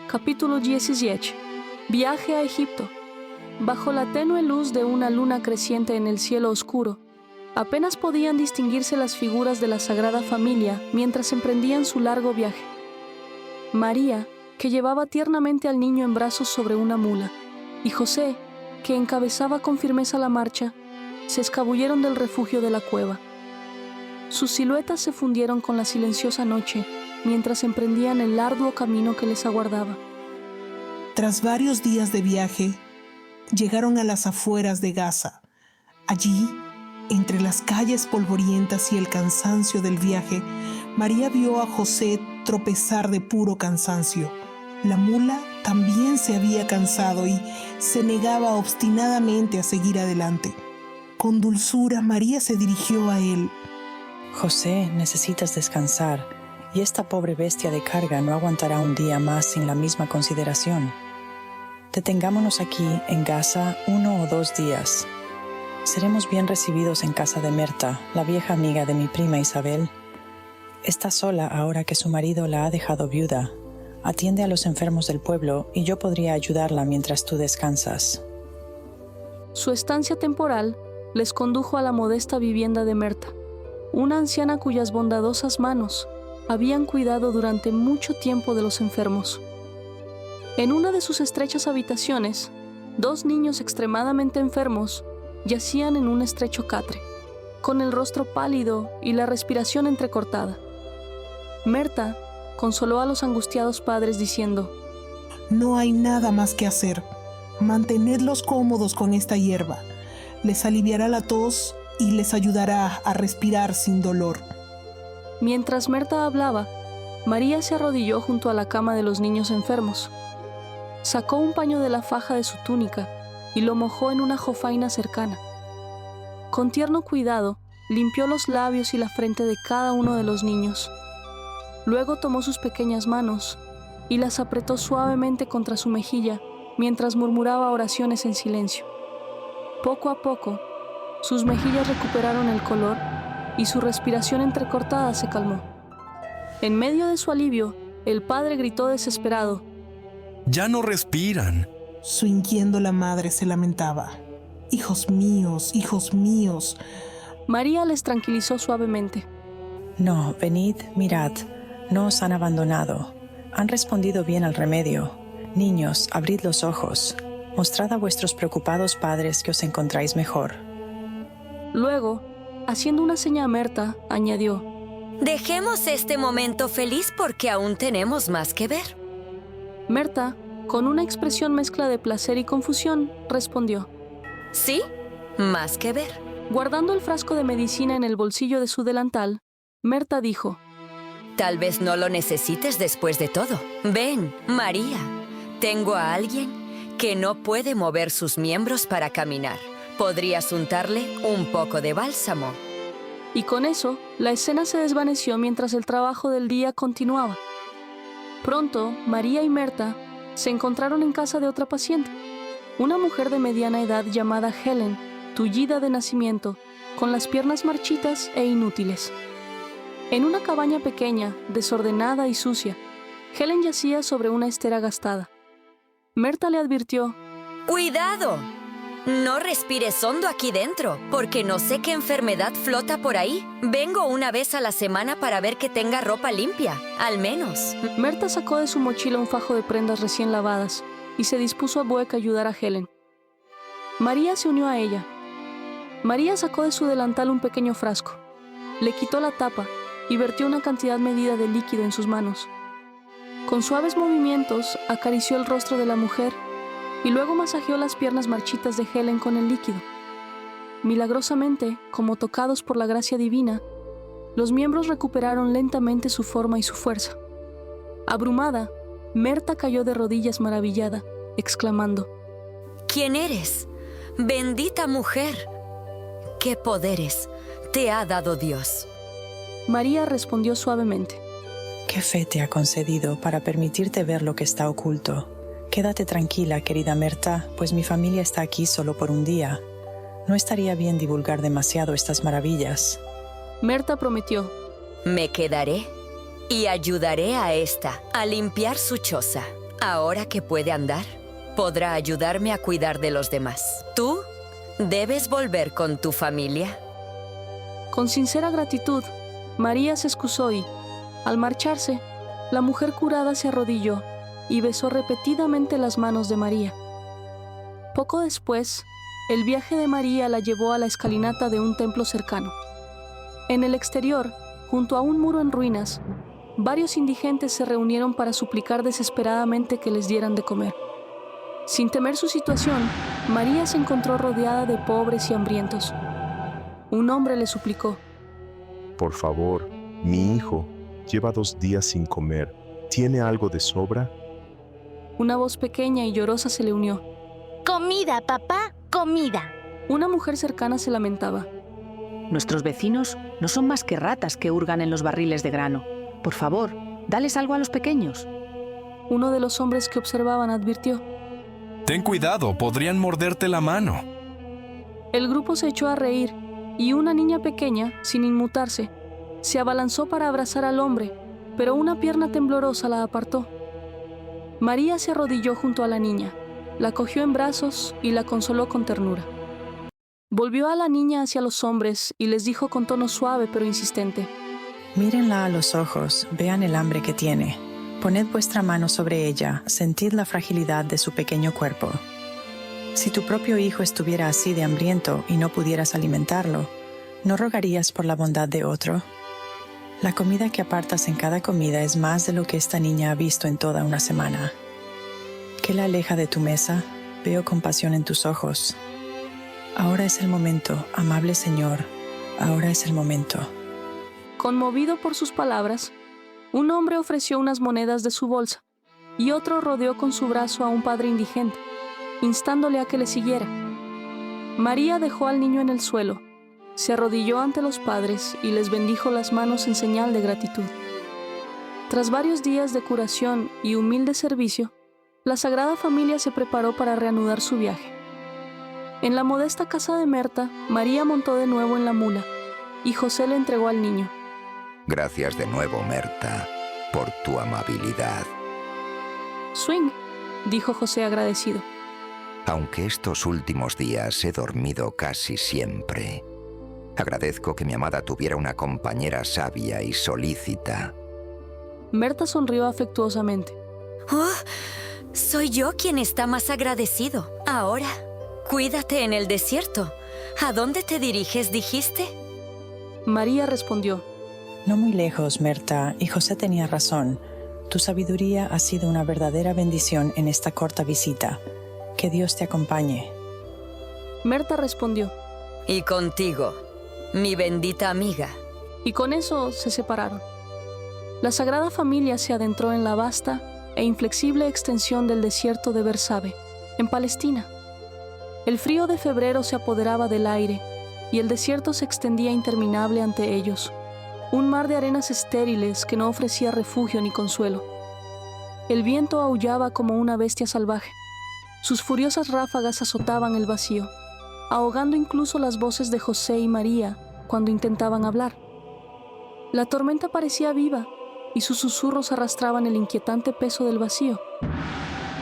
Capítulo 17. Viaje a Egipto. Bajo la tenue luz de una luna creciente en el cielo oscuro, apenas podían distinguirse las figuras de la Sagrada Familia mientras emprendían su largo viaje. María, que llevaba tiernamente al niño en brazos sobre una mula, y José, que encabezaba con firmeza la marcha, se escabulleron del refugio de la cueva. Sus siluetas se fundieron con la silenciosa noche mientras emprendían el arduo camino que les aguardaba. Tras varios días de viaje, llegaron a las afueras de Gaza. Allí, entre las calles polvorientas y el cansancio del viaje, María vio a José tropezar de puro cansancio. La mula también se había cansado y se negaba obstinadamente a seguir adelante. Con dulzura, María se dirigió a él. José, necesitas descansar, y esta pobre bestia de carga no aguantará un día más sin la misma consideración. Detengámonos aquí, en Gaza, 1 o 2 días. Seremos bien recibidos en casa de Merta, la vieja amiga de mi prima Isabel. Está sola ahora que su marido la ha dejado viuda. Atiende a los enfermos del pueblo y yo podría ayudarla mientras tú descansas. Su estancia temporal les condujo a la modesta vivienda de Merta, una anciana cuyas bondadosas manos habían cuidado durante mucho tiempo de los enfermos. En una de sus estrechas habitaciones, 2 niños extremadamente enfermos yacían en un estrecho catre, con el rostro pálido y la respiración entrecortada. Merta consoló a los angustiados padres diciendo: No hay nada más que hacer. Mantenedlos cómodos con esta hierba. Les aliviará la tos y les ayudará a respirar sin dolor. Mientras Merta hablaba, María se arrodilló junto a la cama de los niños enfermos. Sacó un paño de la faja de su túnica y lo mojó en una jofaina cercana. Con tierno cuidado, limpió los labios y la frente de cada uno de los niños. Luego tomó sus pequeñas manos y las apretó suavemente contra su mejilla mientras murmuraba oraciones en silencio. Poco a poco, sus mejillas recuperaron el color y su respiración entrecortada se calmó. En medio de su alivio, el padre gritó desesperado: ¡Ya no respiran! Suinquiendo, la madre se lamentaba: hijos míos, hijos míos. María les tranquilizó suavemente. No, venid, mirad, no os han abandonado. Han respondido bien al remedio. Niños, abrid los ojos. Mostrad a vuestros preocupados padres que os encontráis mejor. Luego, haciendo una seña a Merta, añadió: Dejemos este momento feliz porque aún tenemos más que ver. Merta, con una expresión mezcla de placer y confusión, respondió: ¿Sí? Más que ver. Guardando el frasco de medicina en el bolsillo de su delantal, Merta dijo: Tal vez no lo necesites después de todo. Ven, María, tengo a alguien que no puede mover sus miembros para caminar. Podrías untarle un poco de bálsamo. Y con eso, la escena se desvaneció mientras el trabajo del día continuaba. Pronto, María y Merta se encontraron en casa de otra paciente, una mujer de mediana edad llamada Helen, tullida de nacimiento, con las piernas marchitas e inútiles. En una cabaña pequeña, desordenada y sucia, Helen yacía sobre una estera gastada. Merta le advirtió: ¡Cuidado! No respires hondo aquí dentro, porque no sé qué enfermedad flota por ahí. Vengo una vez a la semana para ver que tenga ropa limpia, al menos. Merta sacó de su mochila un fajo de prendas recién lavadas y se dispuso a Bueca a ayudar a Helen. María se unió a ella. María sacó de su delantal un pequeño frasco, le quitó la tapa y vertió una cantidad medida de líquido en sus manos. Con suaves movimientos acarició el rostro de la mujer y luego masajeó las piernas marchitas de Helen con el líquido. Milagrosamente, como tocados por la gracia divina, los miembros recuperaron lentamente su forma y su fuerza. Abrumada, Merta cayó de rodillas maravillada, exclamando: ¿Quién eres? Bendita mujer. ¿Qué poderes te ha dado Dios? María respondió suavemente: ¿Qué fe te ha concedido para permitirte ver lo que está oculto? Quédate tranquila, querida Merta, pues mi familia está aquí solo por un día. No estaría bien divulgar demasiado estas maravillas. Merta prometió: Me quedaré y ayudaré a esta a limpiar su choza. Ahora que puede andar, podrá ayudarme a cuidar de los demás. Tú debes volver con tu familia. Con sincera gratitud, María se excusó y, al marcharse, la mujer curada se arrodilló y besó repetidamente las manos de María. Poco después, el viaje de María la llevó a la escalinata de un templo cercano. En el exterior, junto a un muro en ruinas, varios indigentes se reunieron para suplicar desesperadamente que les dieran de comer. Sin temer su situación, María se encontró rodeada de pobres y hambrientos. Un hombre le suplicó: Por favor, mi hijo lleva 2 días sin comer. ¿Tiene algo de sobra? Una voz pequeña y llorosa se le unió. Comida, papá, comida. Una mujer cercana se lamentaba. Nuestros vecinos no son más que ratas que hurgan en los barriles de grano. Por favor, dales algo a los pequeños. Uno de los hombres que observaban advirtió: Ten cuidado, podrían morderte la mano. El grupo se echó a reír y una niña pequeña, sin inmutarse, se abalanzó para abrazar al hombre, pero una pierna temblorosa la apartó. María se arrodilló junto a la niña, la cogió en brazos y la consoló con ternura. Volvió a la niña hacia los hombres y les dijo con tono suave pero insistente: Mírenla a los ojos, vean el hambre que tiene. Poned vuestra mano sobre ella, sentid la fragilidad de su pequeño cuerpo. Si tu propio hijo estuviera así de hambriento y no pudieras alimentarlo, ¿no rogarías por la bondad de otro? La comida que apartas en cada comida es más de lo que esta niña ha visto en toda una semana. ¿Qué la aleja de tu mesa? Veo compasión en tus ojos. Ahora es el momento, amable Señor, ahora es el momento. Conmovido por sus palabras, un hombre ofreció unas monedas de su bolsa y otro rodeó con su brazo a un padre indigente, instándole a que le siguiera. María dejó al niño en el suelo, se arrodilló ante los padres y les bendijo las manos en señal de gratitud. Tras varios días de curación y humilde servicio, la Sagrada Familia se preparó para reanudar su viaje. En la modesta casa de Merta, María montó de nuevo en la mula y José le entregó al niño. Gracias de nuevo, Merta, por tu amabilidad. Swing, dijo José agradecido. Aunque estos últimos días he dormido casi siempre, agradezco que mi amada tuviera una compañera sabia y solícita. Merta sonrió afectuosamente. Oh, soy yo quien está más agradecido. Ahora, cuídate en el desierto. ¿A dónde te diriges, dijiste? María respondió: No muy lejos, Merta, y José tenía razón. Tu sabiduría ha sido una verdadera bendición en esta corta visita. Que Dios te acompañe. Merta respondió: Y contigo, mi bendita amiga. Y con eso se separaron. La Sagrada Familia se adentró en la vasta e inflexible extensión del desierto de Bersabe, en Palestina. El frío de febrero se apoderaba del aire y el desierto se extendía interminable ante ellos, un mar de arenas estériles que no ofrecía refugio ni consuelo. El viento aullaba como una bestia salvaje. Sus furiosas ráfagas azotaban el vacío, ahogando incluso las voces de José y María cuando intentaban hablar. La tormenta parecía viva y sus susurros arrastraban el inquietante peso del vacío.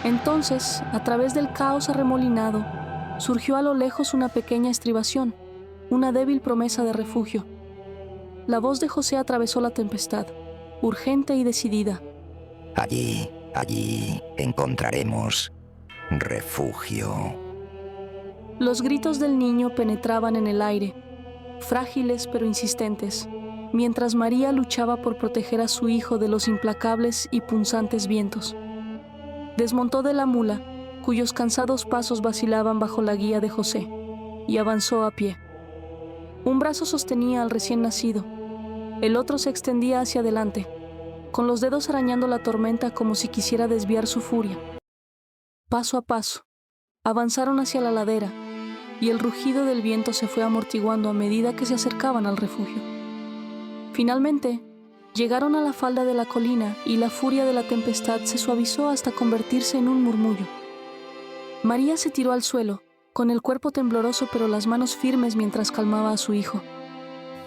Entonces, a través del caos arremolinado, surgió a lo lejos una pequeña estribación, una débil promesa de refugio. La voz de José atravesó la tempestad, urgente y decidida. Allí encontraremos refugio. Los gritos del niño penetraban en el aire, frágiles pero insistentes, mientras María luchaba por proteger a su hijo de los implacables y punzantes vientos. Desmontó de la mula, cuyos cansados pasos vacilaban bajo la guía de José, y avanzó a pie. Un brazo sostenía al recién nacido, el otro se extendía hacia adelante, con los dedos arañando la tormenta como si quisiera desviar su furia. Paso a paso, avanzaron hacia la ladera, y el rugido del viento se fue amortiguando a medida que se acercaban al refugio. Finalmente, llegaron a la falda de la colina y la furia de la tempestad se suavizó hasta convertirse en un murmullo. María se tiró al suelo, con el cuerpo tembloroso pero las manos firmes mientras calmaba a su hijo.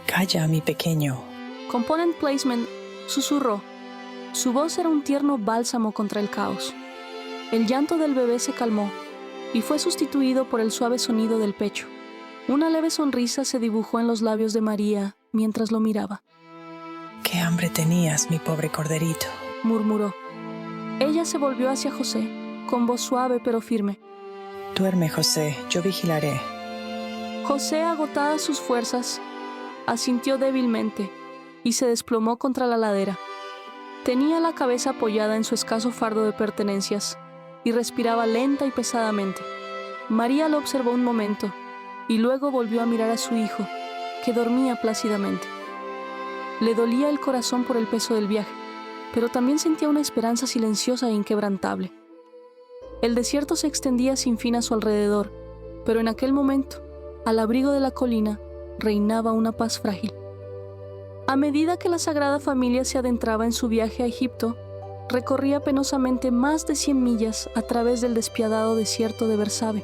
Calla, mi pequeño. Component Placement susurró. Su voz era un tierno bálsamo contra el caos. El llanto del bebé se calmó y fue sustituido por el suave sonido del pecho. Una leve sonrisa se dibujó en los labios de María mientras lo miraba. «Qué hambre tenías, mi pobre corderito», murmuró. Ella se volvió hacia José, con voz suave pero firme. «Duerme, José, yo vigilaré». José, agotadas sus fuerzas, asintió débilmente y se desplomó contra la ladera. Tenía la cabeza apoyada en su escaso fardo de pertenencias y respiraba lenta y pesadamente. María lo observó un momento y luego volvió a mirar a su hijo, que dormía plácidamente. Le dolía el corazón por el peso del viaje, pero también sentía una esperanza silenciosa e inquebrantable. El desierto se extendía sin fin a su alrededor, pero en aquel momento, al abrigo de la colina, reinaba una paz frágil. A medida que la Sagrada Familia se adentraba en su viaje a Egipto, recorría penosamente más de 100 millas a través del despiadado desierto de Bersabe.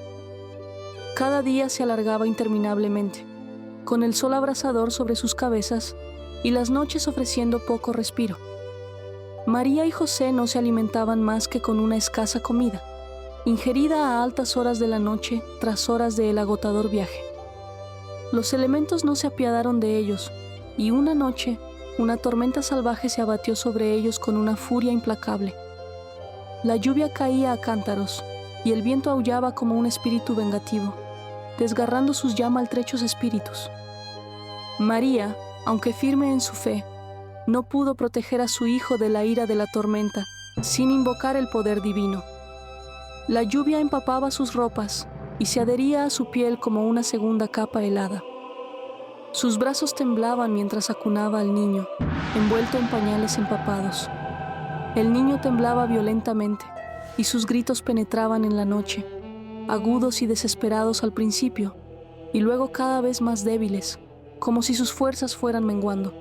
Cada día se alargaba interminablemente, con el sol abrasador sobre sus cabezas y las noches ofreciendo poco respiro. María y José no se alimentaban más que con una escasa comida, ingerida a altas horas de la noche tras horas del agotador viaje. Los elementos no se apiadaron de ellos, y una noche, una tormenta salvaje se abatió sobre ellos con una furia implacable. La lluvia caía a cántaros, y el viento aullaba como un espíritu vengativo, desgarrando sus ya maltrechos espíritus. María, aunque firme en su fe, no pudo proteger a su hijo de la ira de la tormenta, sin invocar el poder divino. La lluvia empapaba sus ropas y se adhería a su piel como una segunda capa helada. Sus brazos temblaban mientras acunaba al niño, envuelto en pañales empapados. El niño temblaba violentamente y sus gritos penetraban en la noche, agudos y desesperados al principio, y luego cada vez más débiles, como si sus fuerzas fueran menguando.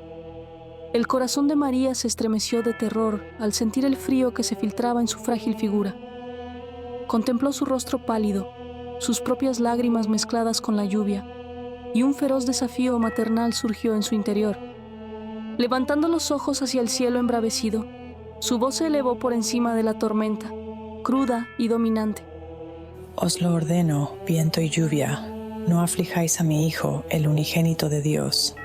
El corazón de María se estremeció de terror al sentir el frío que se filtraba en su frágil figura. Contempló su rostro pálido, sus propias lágrimas mezcladas con la lluvia, y un feroz desafío maternal surgió en su interior. Levantando los ojos hacia el cielo embravecido, su voz se elevó por encima de la tormenta, cruda y dominante. «Os lo ordeno, viento y lluvia, no aflijáis a mi hijo, el unigénito de Dios.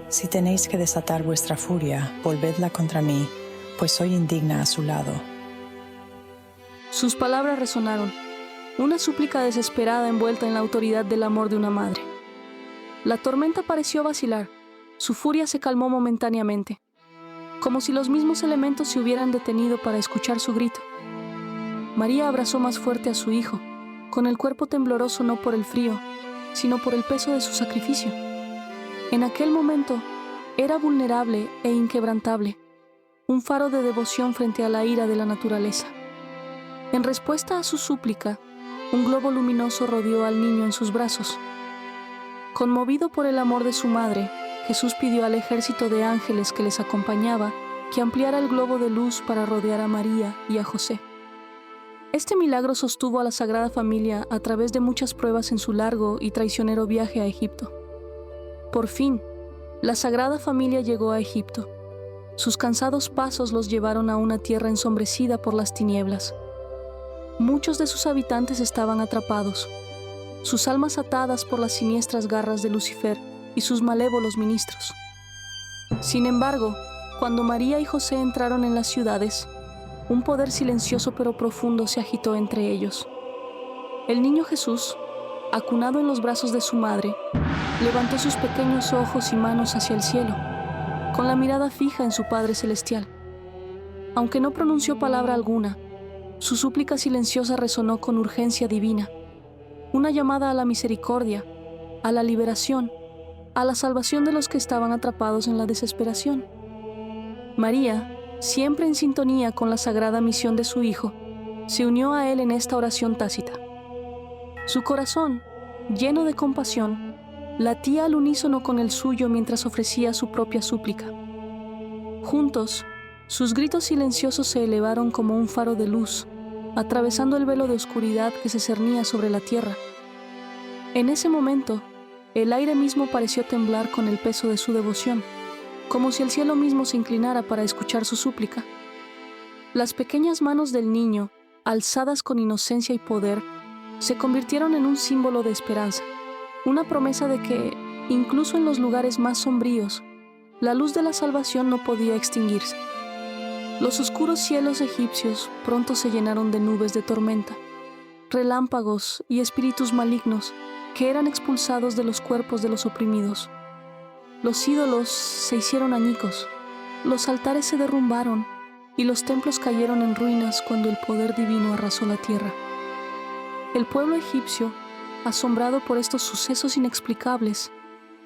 Si tenéis que desatar vuestra furia, volvedla contra mí, pues soy indigna a su lado». Sus palabras resonaron, una súplica desesperada envuelta en la autoridad del amor de una madre. La tormenta pareció vacilar, su furia se calmó momentáneamente, como si los mismos elementos se hubieran detenido para escuchar su grito. María abrazó más fuerte a su hijo, con el cuerpo tembloroso no por el frío, sino por el peso de su sacrificio. En aquel momento, era vulnerable e inquebrantable, un faro de devoción frente a la ira de la naturaleza. En respuesta a su súplica, un globo luminoso rodeó al niño en sus brazos. Conmovido por el amor de su madre, Jesús pidió al ejército de ángeles que les acompañaba que ampliara el globo de luz para rodear a María y a José. Este milagro sostuvo a la Sagrada Familia a través de muchas pruebas en su largo y traicionero viaje a Egipto. Por fin, la Sagrada Familia llegó a Egipto. Sus cansados pasos los llevaron a una tierra ensombrecida por las tinieblas. Muchos de sus habitantes estaban atrapados, sus almas atadas por las siniestras garras de Lucifer y sus malévolos ministros. Sin embargo, cuando María y José entraron en las ciudades, un poder silencioso pero profundo se agitó entre ellos. El niño Jesús, acunado en los brazos de su madre, levantó sus pequeños ojos y manos hacia el cielo, con la mirada fija en su Padre Celestial. Aunque no pronunció palabra alguna, su súplica silenciosa resonó con urgencia divina, una llamada a la misericordia, a la liberación, a la salvación de los que estaban atrapados en la desesperación. María, siempre en sintonía con la sagrada misión de su Hijo, se unió a él en esta oración tácita. Su corazón, lleno de compasión, latía al unísono con el suyo mientras ofrecía su propia súplica. Juntos, sus gritos silenciosos se elevaron como un faro de luz, atravesando el velo de oscuridad que se cernía sobre la tierra. En ese momento, el aire mismo pareció temblar con el peso de su devoción, como si el cielo mismo se inclinara para escuchar su súplica. Las pequeñas manos del niño, alzadas con inocencia y poder, se convirtieron en un símbolo de esperanza, una promesa de que, incluso en los lugares más sombríos, la luz de la salvación no podía extinguirse. Los oscuros cielos egipcios pronto se llenaron de nubes de tormenta, relámpagos y espíritus malignos que eran expulsados de los cuerpos de los oprimidos. Los ídolos se hicieron añicos, los altares se derrumbaron y los templos cayeron en ruinas cuando el poder divino arrasó la tierra. El pueblo egipcio, asombrado por estos sucesos inexplicables,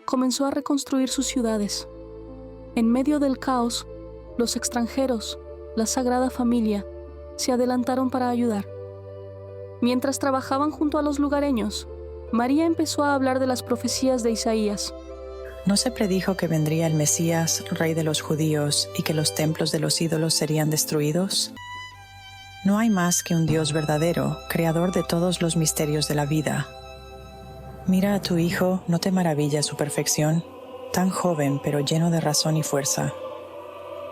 comenzó a reconstruir sus ciudades. En medio del caos, los extranjeros, la Sagrada Familia, se adelantaron para ayudar. Mientras trabajaban junto a los lugareños, María empezó a hablar de las profecías de Isaías. ¿No se predijo que vendría el Mesías, rey de los judíos, y que los templos de los ídolos serían destruidos? No hay más que un Dios verdadero, creador de todos los misterios de la vida. Mira a tu hijo, ¿no te maravilla su perfección? Tan joven, pero lleno de razón y fuerza.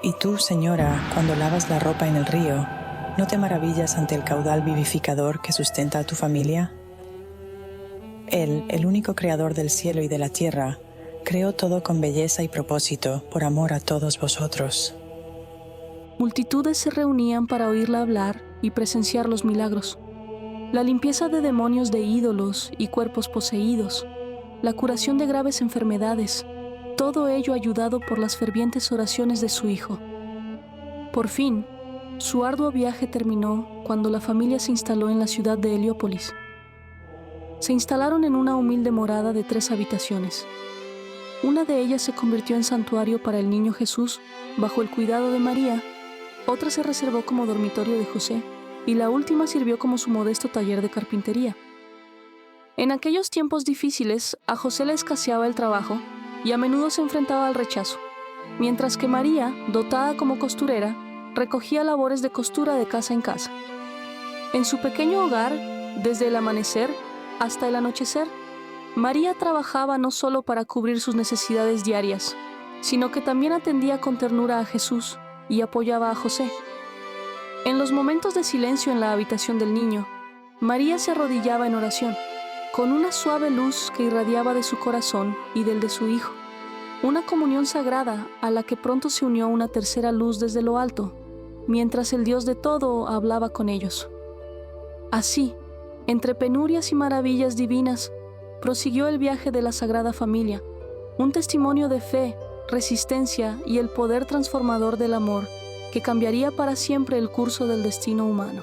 Y tú, señora, cuando lavas la ropa en el río, ¿no te maravillas ante el caudal vivificador que sustenta a tu familia? Él, el único creador del cielo y de la tierra, creó todo con belleza y propósito, por amor a todos vosotros. Multitudes se reunían para oírla hablar y presenciar los milagros. La limpieza de demonios de ídolos y cuerpos poseídos, la curación de graves enfermedades, todo ello ayudado por las fervientes oraciones de su hijo. Por fin, su arduo viaje terminó cuando la familia se instaló en la ciudad de Heliópolis. Se instalaron en una humilde morada de 3 habitaciones. Una de ellas se convirtió en santuario para el niño Jesús, bajo el cuidado de María, otra se reservó como dormitorio de José, y la última sirvió como su modesto taller de carpintería. En aquellos tiempos difíciles, a José le escaseaba el trabajo y a menudo se enfrentaba al rechazo, mientras que María, dotada como costurera, recogía labores de costura de casa en casa. En su pequeño hogar, desde el amanecer hasta el anochecer, María trabajaba no solo para cubrir sus necesidades diarias, sino que también atendía con ternura a Jesús y apoyaba a José. En los momentos de silencio en la habitación del niño, María se arrodillaba en oración, con una suave luz que irradiaba de su corazón y del de su hijo, una comunión sagrada a la que pronto se unió una tercera luz desde lo alto, mientras el Dios de todo hablaba con ellos. Así, entre penurias y maravillas divinas, prosiguió el viaje de la Sagrada Familia, un testimonio de fe, resistencia y el poder transformador del amor que cambiaría para siempre el curso del destino humano.